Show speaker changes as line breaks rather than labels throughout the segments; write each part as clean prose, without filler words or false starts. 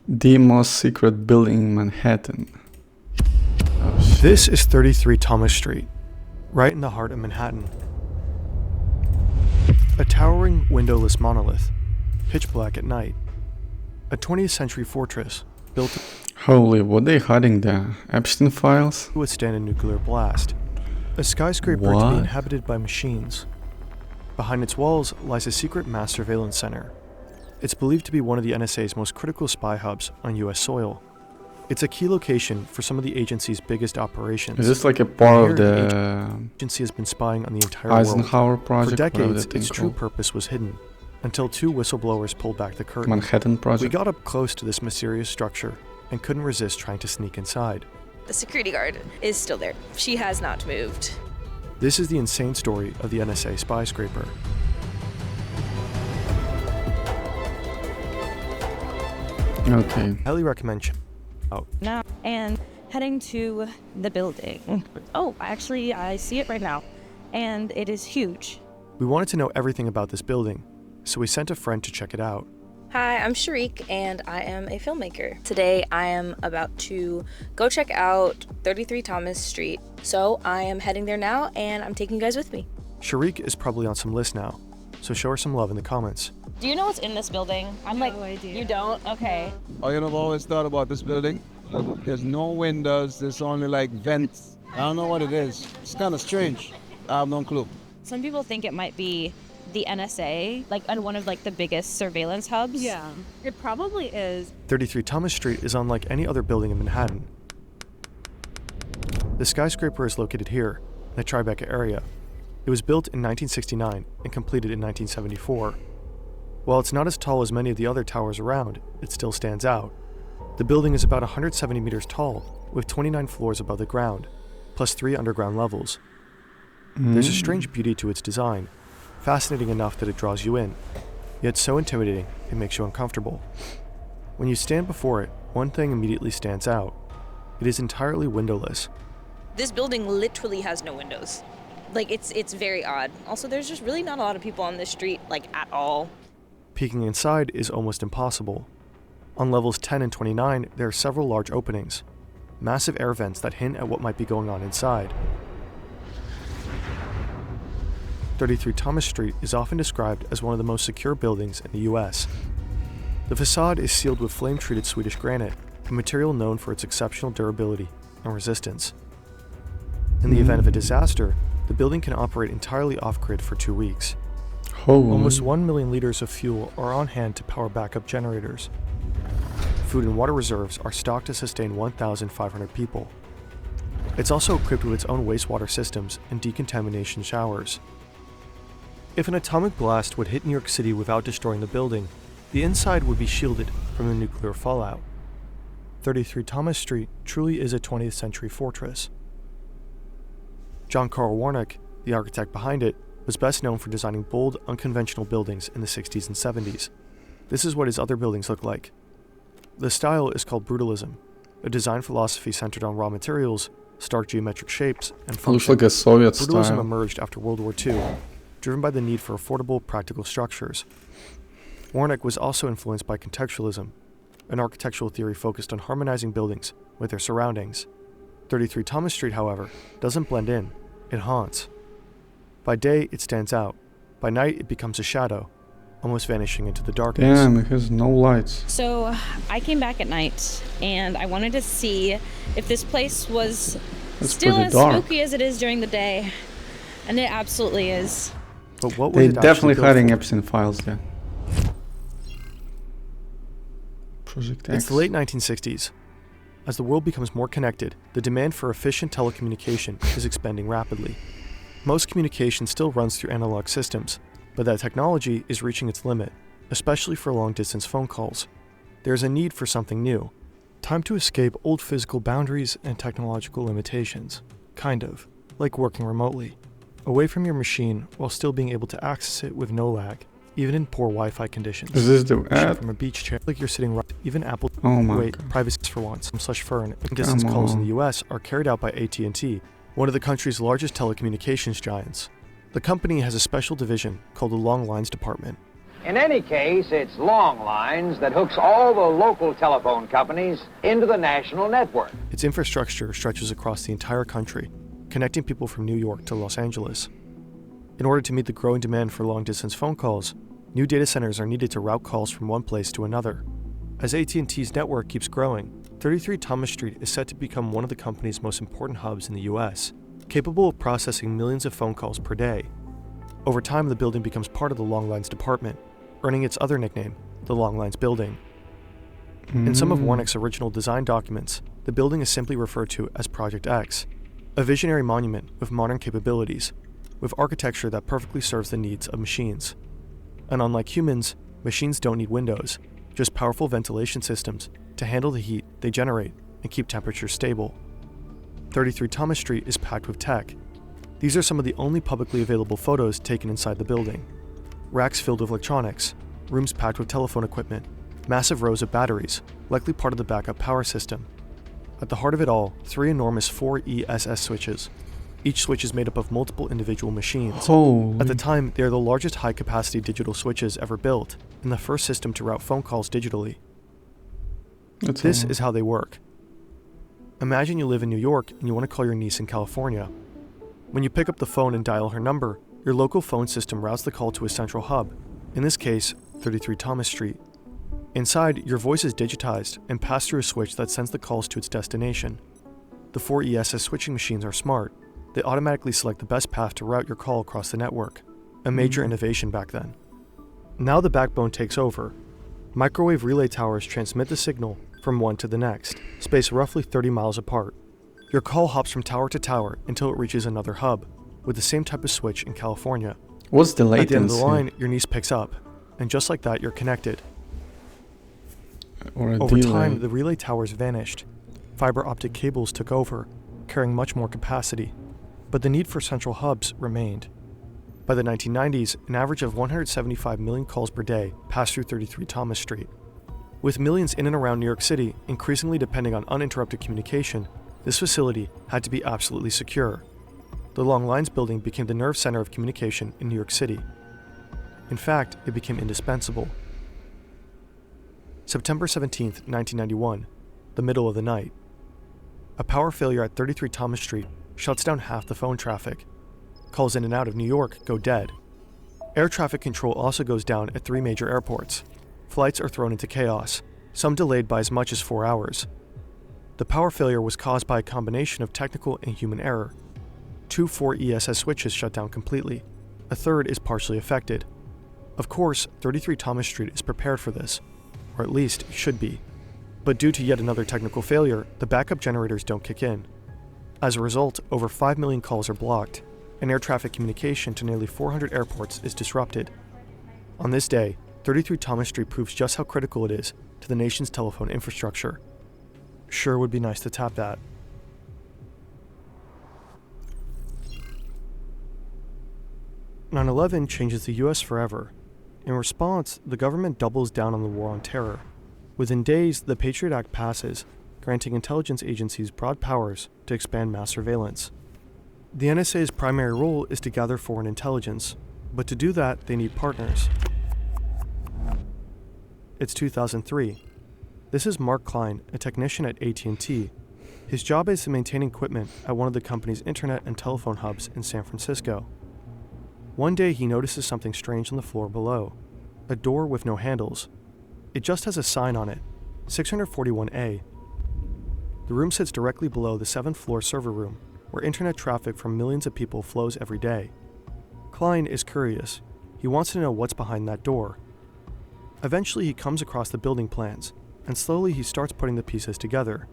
The most secret building in Manhattan. Oh, shit.
This is 33 Thomas Street, right in the heart of Manhattan. A towering, windowless monolith, pitch black at night. A 20th century fortress built
Holy, what are they hiding there? Epstein files?
to withstand a nuclear blast. A skyscraper to
What?
be inhabited by machines. Behind its walls lies a secret mass surveillance center. It's believed to be one of the NSA's most critical spy hubs on US soil. It's a key location for some of the agency's biggest operations.
Is this like a part of
Here,
the
agency has been spying on the entire world.
Eisenhower
For
project? whatever
decades,
that thing
its true
called?
purpose was hidden, until two whistleblowers pulled back the curtain.
Manhattan
We
project?
got up close to this mysterious structure and couldn't resist trying to sneak inside.
The security guard is still there. She has not moved.
This is the insane story of the NSA spy scraper.
Okay.
Highly recommend out.
Now and heading to the building. Oh, actually, I see it right now, and it is huge.
We wanted to know everything about this building, so we sent a friend to check it out.
Hi, I'm Sharik, and I am a filmmaker. Today, I am about to go check out 33 Thomas Street. So I am heading there now, and I'm taking you guys with me.
Sharik is probably on some list now, so show her some love in the comments.
Do you know what's in this building? I'm
No
like,
idea.
you don't? Okay.
Oh, you know, I've always thought about this building. There's no windows, there's only like vents. I don't know what it is. It's kind of strange. I have no clue.
Some people think it might be the NSA, like on one of like the biggest surveillance hubs.
Yeah, it probably is.
33 Thomas Street is unlike any other building in Manhattan. The skyscraper is located here, in the Tribeca area. It was built in 1969 and completed in 1974. While it's not as tall as many of the other towers around, it still stands out. The building is about 170 meters tall, with 29 floors above the ground, plus 3 underground levels. There's a strange beauty to its design, fascinating enough that it draws you in, yet so intimidating it makes you uncomfortable. When you stand before it, one thing immediately stands out. It is entirely windowless.
This building literally has no windows. Like, it's very odd. Also, there's just really not a lot of people on this street, like, at all.
Peeking inside is almost impossible. On levels 10 and 29, there are several large openings, massive air vents that hint at what might be going on inside. 33 Thomas Street is often described as one of the most secure buildings in the US. The facade is sealed with flame-treated Swedish granite, a material known for its exceptional durability and resistance. In the event of a disaster, the building can operate entirely off-grid for 2 weeks.
Holy.
Almost 1 million liters of fuel are on hand to power backup generators. Food and water reserves are stocked to sustain 1,500 people. It's also equipped with its own wastewater systems and decontamination showers. If an atomic blast would hit New York City without destroying the building, the inside would be shielded from the nuclear fallout. 33 Thomas Street truly is a 20th century fortress. John Carl Warnock, the architect behind it, was best known for designing bold, unconventional buildings in the 60s and 70s. This is what his other buildings look like. The style is called brutalism, a design philosophy centered on raw materials, stark geometric shapes, and
It looks
function.
like a Soviet
Brutalism
style.
emerged after World War II, driven by the need for affordable, practical structures. Warnock was also influenced by contextualism, an architectural theory focused on harmonizing buildings with their surroundings. 33 Thomas Street, however, doesn't blend in, it haunts. By day, it stands out. By night, it becomes a shadow, almost vanishing into the darkness.
Damn, it has no lights.
So I came back at night, and I wanted to see if this place was
That's
still
pretty
as
dark.
spooky as it is during the day, and it absolutely is.
But what was
They
it actually
definitely
built
hiding
for?
Epstein files there. Project X.
It's the late 1960s. As the world becomes more connected, the demand for efficient telecommunication is expanding rapidly. Most communication still runs through analog systems, but that technology is reaching its limit, especially for long-distance phone calls. There's a need for something new. Time to escape old physical boundaries and technological limitations. Kind of, like working remotely. Away from your machine while still being able to access it with no lag, even in poor Wi-Fi conditions.
Is this the
Shoot
ad?
from a beach chair, like you're sitting right. Even Apple.
Oh my
Wait,
god.
privacy for once. /fern and distance
Come
calls in
on.
the U.S. are carried out by AT&T, one of the country's largest telecommunications giants. The company has a special division called the Long Lines Department.
In any case, it's long lines that hooks all the local telephone companies into the national network.
Its infrastructure stretches across the entire country, connecting people from New York to Los Angeles. In order to meet the growing demand for long-distance phone calls, new data centers are needed to route calls from one place to another. As AT&T's network keeps growing, 33 Thomas Street is set to become one of the company's most important hubs in the US, capable of processing millions of phone calls per day. Over time, the building becomes part of the Long Lines department, earning its other nickname, the Long Lines Building. In some of Warnick's original design documents, the building is simply referred to as Project X, a visionary monument with modern capabilities, with architecture that perfectly serves the needs of machines. And unlike humans, machines don't need windows, just powerful ventilation systems to handle the heat they generate and keep temperatures stable. 33 Thomas Street is packed with tech. These are some of the only publicly available photos taken inside the building. Racks filled with electronics, rooms packed with telephone equipment, massive rows of batteries, likely part of the backup power system. At the heart of it all, 3 enormous 4ESS switches. Each switch is made up of multiple individual machines.
Holy.
At the time, they are the largest high-capacity digital switches ever built, and the first system to route phone calls digitally. This is how they work. Imagine you live in New York and you want to call your niece in California. When you pick up the phone and dial her number, your local phone system routes the call to a central hub, in this case, 33 Thomas Street. Inside, your voice is digitized and passed through a switch that sends the calls to its destination. The 4ESS switching machines are smart. They automatically select the best path to route your call across the network, a major innovation back then. Now the backbone takes over. Microwave relay towers transmit the signal from one to the next, spaced roughly 30 miles apart. Your call hops from tower to tower until it reaches another hub, with the same type of switch in California.
What's the latency?
At the end of the line, your niece picks up, and just like that, you're connected.
Or a
Over
delay.
time, the relay towers vanished. Fiber optic cables took over, carrying much more capacity, but the need for central hubs remained. By the 1990s, an average of 175 million calls per day passed through 33 Thomas Street. With millions in and around New York City increasingly depending on uninterrupted communication, this facility had to be absolutely secure. The Long Lines building became the nerve center of communication in New York City. In fact, it became indispensable. September 17, 1991, the middle of the night. A power failure at 33 Thomas Street shuts down half the phone traffic. Calls in and out of New York go dead. Air traffic control also goes down at 3 major airports. Flights are thrown into chaos, some delayed by as much as 4 hours. The power failure was caused by a combination of technical and human error. 2 4ESS switches shut down completely. A third is partially affected. Of course, 33 Thomas Street is prepared for this, or at least it should be. But due to yet another technical failure, the backup generators don't kick in. As a result, over 5 million calls are blocked, and air traffic communication to nearly 400 airports is disrupted. On this day, 33 Thomas Street proves just how critical it is to the nation's telephone infrastructure. Sure would be nice to tap that. 9/11 changes the US forever. In response, the government doubles down on the war on terror. Within days, the Patriot Act passes, granting intelligence agencies broad powers to expand mass surveillance. The NSA's primary role is to gather foreign intelligence, but to do that, they need partners. It's 2003. This is Mark Klein, a technician at AT&T. His job is to maintain equipment at one of the company's internet and telephone hubs in San Francisco. One day he notices something strange on the floor below, a door with no handles. It just has a sign on it, 641A. The room sits directly below the 7th floor server room, where internet traffic from millions of people flows every day. Klein is curious. He wants to know what's behind that door. Eventually he comes across the building plans, and slowly he starts putting the pieces together.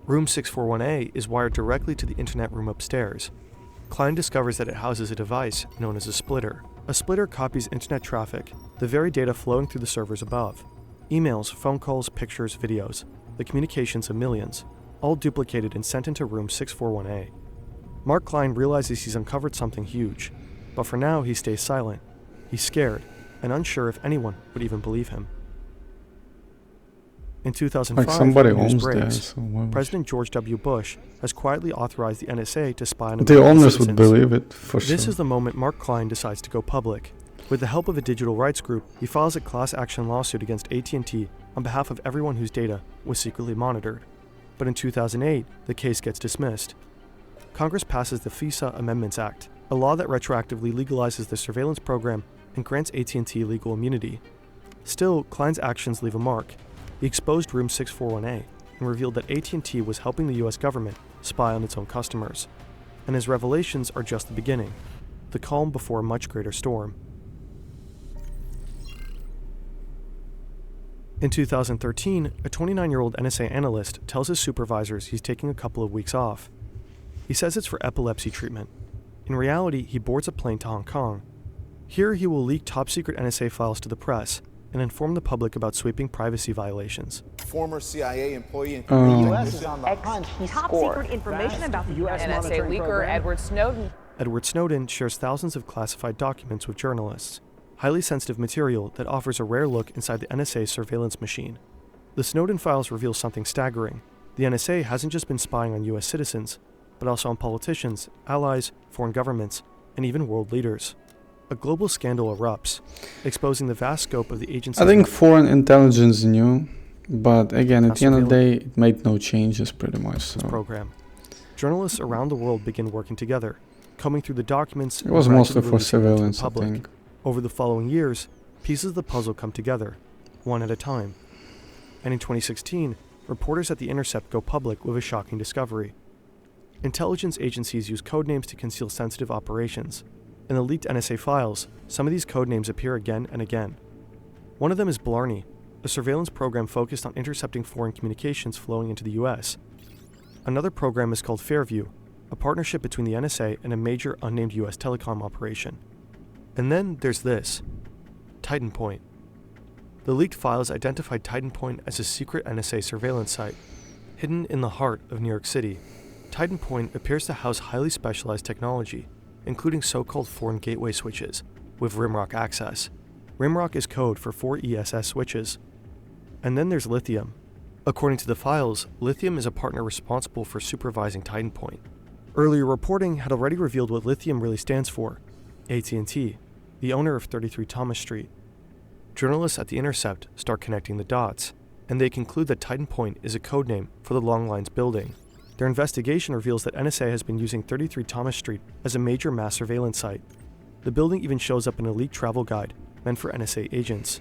Room 641A is wired directly to the internet room upstairs. Klein discovers that it houses a device known as a splitter. A splitter copies internet traffic, the very data flowing through the servers above. Emails, phone calls, pictures, videos, the communications of millions, all duplicated and sent into room 641A. Mark Klein realizes he's uncovered something huge, but for now he stays silent. He's scared, and unsure if anyone would even believe him. In 2005,
Like somebody
news
owns
breaks.
that, so why would
President George W. Bush has quietly authorized the NSA to spy on
the
American
owners would
citizens.
believe it for
This
sure.
is the moment Mark Klein decides to go public. With the help of a digital rights group, he files a class action lawsuit against AT&T on behalf of everyone whose data was secretly monitored. But in 2008, the case gets dismissed. Congress passes the FISA Amendments Act, a law that retroactively legalizes the surveillance program and grants AT&T legal immunity. Still, Klein's actions leave a mark. He exposed Room 641A and revealed that AT&T was helping the US government spy on its own customers. And his revelations are just the beginning, the calm before a much greater storm. In 2013, a 29-year-old NSA analyst tells his supervisors he's taking a couple of weeks off. He says it's for epilepsy treatment. In reality, he boards a plane to Hong Kong. Here, he will leak top-secret NSA files to the press and inform the public about sweeping privacy violations.
Former CIA employee and
The U.S. is on the hunt. He
Top
scored.
secret information about the
U.S.
NSA
monitoring
leaker
program.
Edward Snowden.
Edward Snowden shares thousands of classified documents with journalists, highly sensitive material that offers a rare look inside the NSA's surveillance machine. The Snowden files reveal something staggering. The NSA hasn't just been spying on US citizens, but also on politicians, allies, foreign governments, and even world leaders. A global scandal erupts, exposing the vast scope of the agency's
I think foreign intelligence knew, but again, at the end of the day, it made no changes pretty much. So
program. Journalists around the world begin working together, combing through the documents.
it was
and
mostly
gradually
for
releasing them to the
surveillance, I
public.
think.
Over the following years, pieces of the puzzle come together, one at a time. And in 2016, reporters at The Intercept go public with a shocking discovery. Intelligence agencies use codenames to conceal sensitive operations. In the leaked NSA files, some of these codenames appear again and again. One of them is Blarney, a surveillance program focused on intercepting foreign communications flowing into the US. Another program is called Fairview, a partnership between the NSA and a major unnamed US telecom operation. And then there's this, Titan Point. The leaked files identified Titan Point as a secret NSA surveillance site, hidden in the heart of New York City. Titan Point appears to house highly specialized technology, including so-called foreign gateway switches, with Rimrock access. Rimrock is code for 4 ESS switches. And then there's Lithium. According to the files, Lithium is a partner responsible for supervising Titan Point. Earlier reporting had already revealed what Lithium really stands for, AT&T, the owner of 33 Thomas Street. Journalists at The Intercept start connecting the dots, and they conclude that Titan Point is a codename for the Long Lines building. Their investigation reveals that NSA has been using 33 Thomas Street as a major mass surveillance site. The building even shows up in a leaked travel guide meant for NSA agents.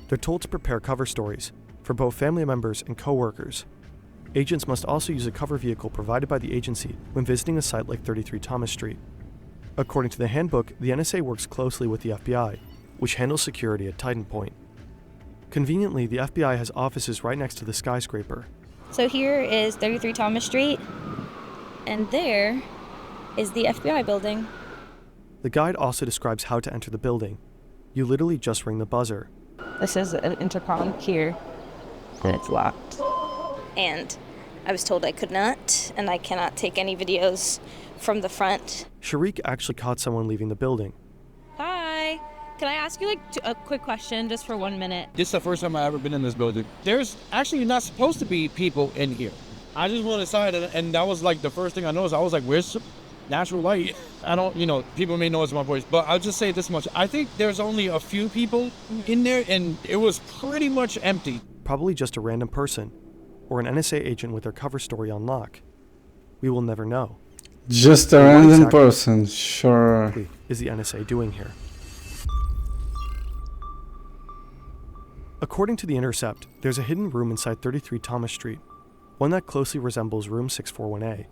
They're told to prepare cover stories for both family members and co-workers. Agents must also use a cover vehicle provided by the agency when visiting a site like 33 Thomas Street. According to the handbook, the NSA works closely with the FBI, which handles security at Titan Point. Conveniently, the FBI has offices right next to the skyscraper.
So here is 33 Thomas Street, and there is the FBI building.
The guide also describes how to enter the building. You literally just ring the buzzer.
This is an intercom here, and it's locked.
And I was told I could not, and I cannot take any videos from the front.
Sharik actually caught someone leaving the building.
Hi. Can I ask you a quick question just for 1 minute?
This is the first time I've ever been in this building. There's actually not supposed to be people in here. I just went inside and that was like the first thing I noticed. I was like, where's natural light? I don't, people may know it's my voice, but I'll just say this much. I think there's only a few people in there and it was pretty much empty.
Probably just a random person, or an NSA agent with their cover story on lock. We will never know.
Just a
What
random
exactly
person, sure.
is the NSA doing here? According to The Intercept, there's a hidden room inside 33 Thomas Street, one that closely resembles Room 641A.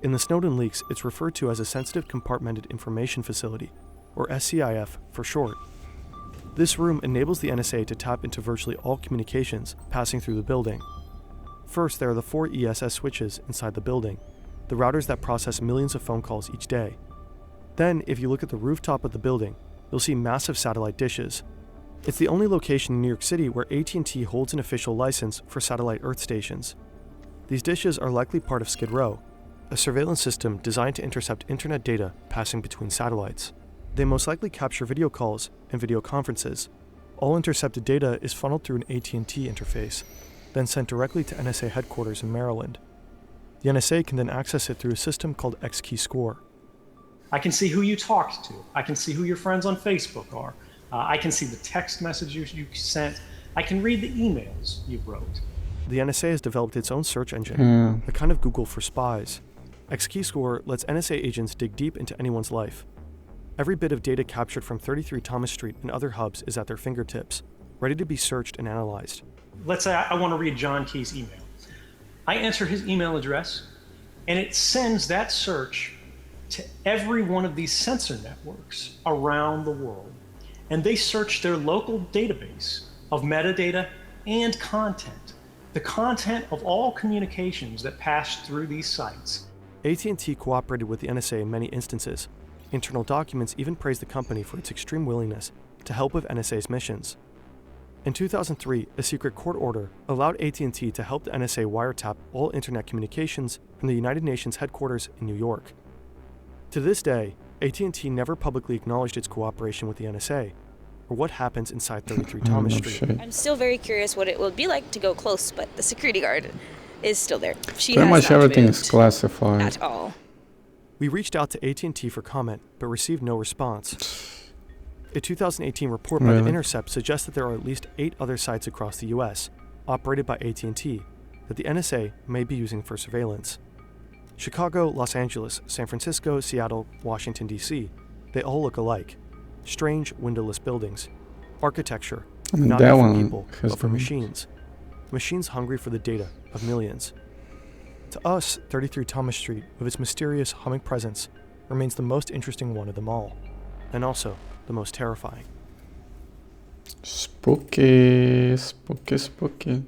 In the Snowden leaks, it's referred to as a Sensitive Compartmented Information Facility, or SCIF for short. This room enables the NSA to tap into virtually all communications passing through the building. First, there are the 4 ESS switches inside the building, the routers that process millions of phone calls each day. Then, if you look at the rooftop of the building, you'll see massive satellite dishes. It's the only location in New York City where AT&T holds an official license for satellite earth stations. These dishes are likely part of Skid Row, a surveillance system designed to intercept internet data passing between satellites. They most likely capture video calls and video conferences. All intercepted data is funneled through an AT&T interface, then sent directly to NSA headquarters in Maryland. The NSA can then access it through a system called XKey Score.
I can see who you talked to. I can see who your friends on Facebook are.
I can see the text messages you sent. I can read the emails you wrote.
The NSA has developed its own search engine,
Yeah.
a kind of Google for spies. X-Keyscore lets NSA agents dig deep into anyone's life. Every bit of data captured from 33 Thomas Street and other hubs is at their fingertips, ready to be searched and analyzed.
Let's say I want to read John Key's email. I enter his email address, and it sends that search to every one of these sensor networks around the world. And they search their local database of metadata and content, the content of all communications that pass through these sites.
AT&T cooperated with the NSA in many instances. Internal documents even praise the company for its extreme willingness to help with NSA's missions. In 2003, a secret court order allowed AT&T to help the NSA wiretap all internet communications from the United Nations headquarters in New York. To this day, AT&T never publicly acknowledged its cooperation with the NSA, or what happens inside 33 Thomas Street.
I'm still very curious what it will be like to go close, but the security guard is still there. She
Pretty
has
much
not
everything
moved
is classified.
at all.
We reached out to AT&T for comment, but received no response. A 2018 report by The
Really?
Intercept suggests that there are at least 8 other sites across the US, operated by AT&T, that the NSA may be using for surveillance. Chicago, Los Angeles, San Francisco, Seattle, Washington, D.C., they all look alike. Strange, windowless buildings. Architecture,
I mean,
not
that
for
one
people,
has
but for
the-
machines. Machines hungry for the data of millions. To us, 33 Thomas Street, with its mysterious humming presence, remains the most interesting one of them all, and also the most terrifying.
Spooky, spooky, spooky.